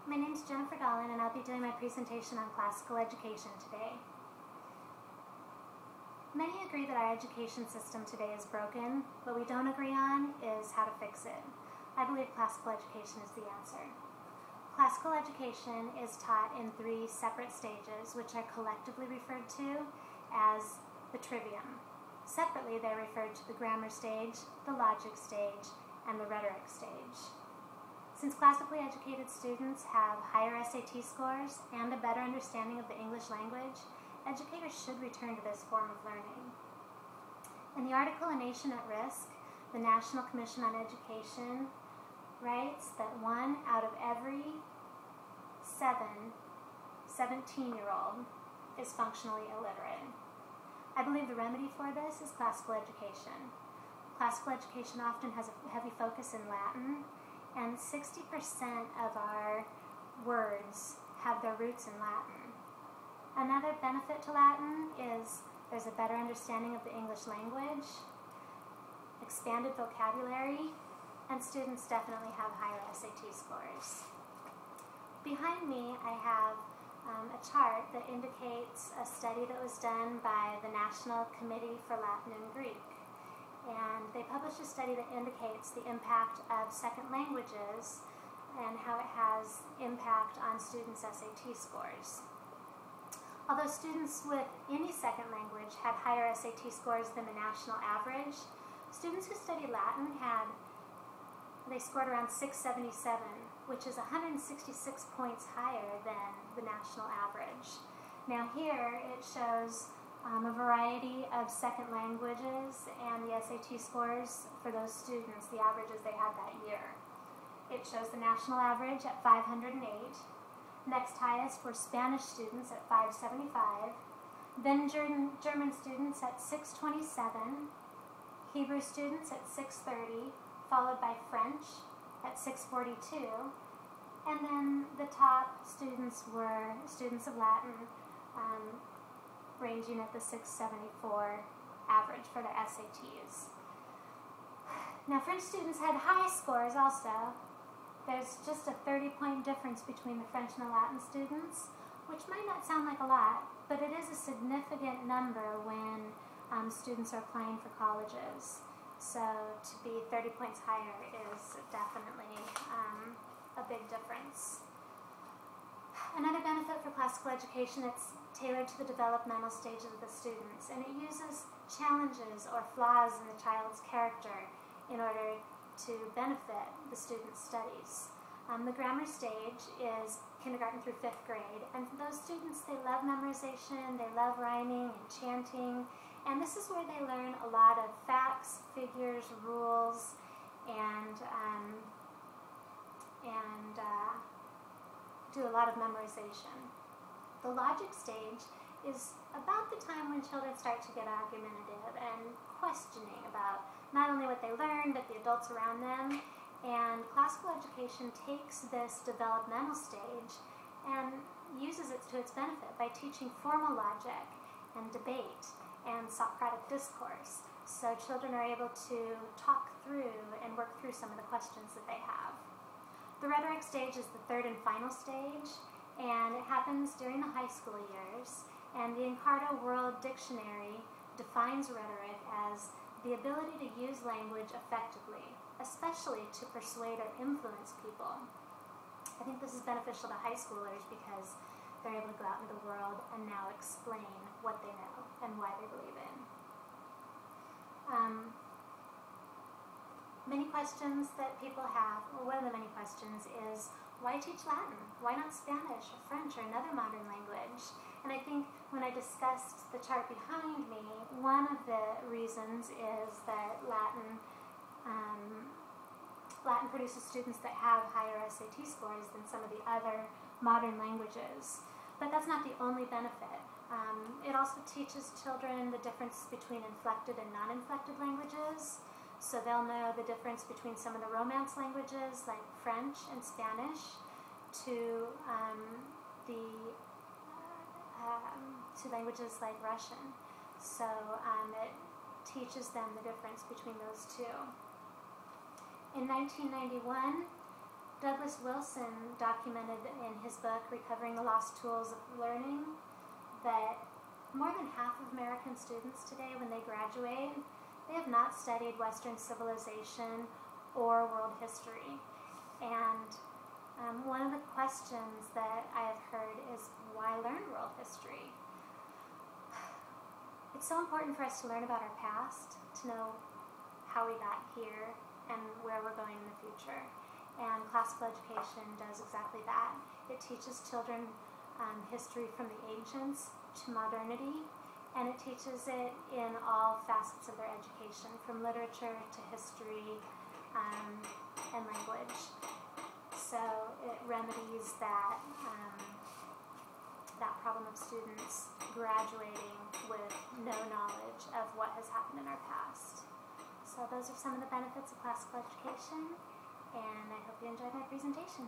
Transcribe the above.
My name is Jennifer Dolan, and I'll be doing my presentation on classical education today. Many agree that our education system today is broken. What we don't agree on is how to fix it. I believe classical education is the answer. Classical education is taught in 3 separate stages, which are collectively referred to as the trivium. Separately, they're referred to the grammar stage, the logic stage, and the rhetoric stage. Since classically educated students have higher SAT scores and a better understanding of the English language, educators should return to this form of learning. In the article A Nation at Risk, the National Commission on Education writes that 1 out of every 7 17-year-old is functionally illiterate. I believe the remedy for this is classical education. Classical education often has a heavy focus in Latin, and 60% of our words have their roots in Latin. Another benefit to Latin is there's a better understanding of the English language, expanded vocabulary, and students definitely have higher SAT scores. Behind me, I have a chart that indicates a study that was done by the National Committee for Latin and Greek. And they published a study that indicates the impact of second languages and how it has impact on students' SAT scores. Although students with any second language had higher SAT scores than the national average, students who studied Latin they scored around 677, which is 166 points higher than the national average. Now here it shows a variety of second languages and the SAT scores for those students, the averages they had that year. It shows the national average at 508. Next highest were Spanish students at 575, then German students at 627, Hebrew students at 630, followed by French at 642, and then the top students were students of Latin, ranging at the 674 average for their SATs. Now, French students had high scores also. There's just a 30-point difference between the French and the Latin students, which might not sound like a lot, but it is a significant number when students are applying for colleges. So to be 30 points higher is definitely a big difference. Another benefit for classical education, it's tailored to the developmental stages of the students, and it uses challenges or flaws in the child's character in order to benefit the student's studies. The grammar stage is kindergarten through 5th grade, and for those students, they love memorization, they love rhyming and chanting, and this is where they learn a lot of facts, figures, rules, and do a lot of memorization. The logic stage is about the time when children start to get argumentative and questioning about not only what they learn, but the adults around them. And classical education takes this developmental stage and uses it to its benefit by teaching formal logic and debate and Socratic discourse. So children are able to talk through and work through some of the questions that they have. The rhetoric stage is the 3rd and final stage, and it happens during the high school years. And the Encarta World Dictionary defines rhetoric as the ability to use language effectively, especially to persuade or influence people. I think this is beneficial to high schoolers because they're able to go out into the world and now explain what they know and why they believe in. Many questions that people have, or one of the many questions is, why teach Latin? Why not Spanish or French or another modern language? And I think when I discussed the chart behind me, one of the reasons is that Latin produces students that have higher SAT scores than some of the other modern languages. But that's not the only benefit. It also teaches children the difference between inflected and non-inflected languages. So they'll know the difference between some of the Romance languages like French and Spanish to languages like Russian. So it teaches them the difference between those two. In 1991, Douglas Wilson documented in his book, Recovering the Lost Tools of Learning, that more than half of American students today, when they graduate, they have not studied Western civilization or world history. And one of the questions that I have heard is, why learn world history? It's so important for us to learn about our past, to know how we got here and where we're going in the future. And classical education does exactly that. It teaches children history from the ancients to modernity, and it teaches it in all facets of their education, from literature to history and language. So it remedies that that problem of students graduating with no knowledge of what has happened in our past. So those are some of the benefits of classical education, and I hope you enjoyed my presentation.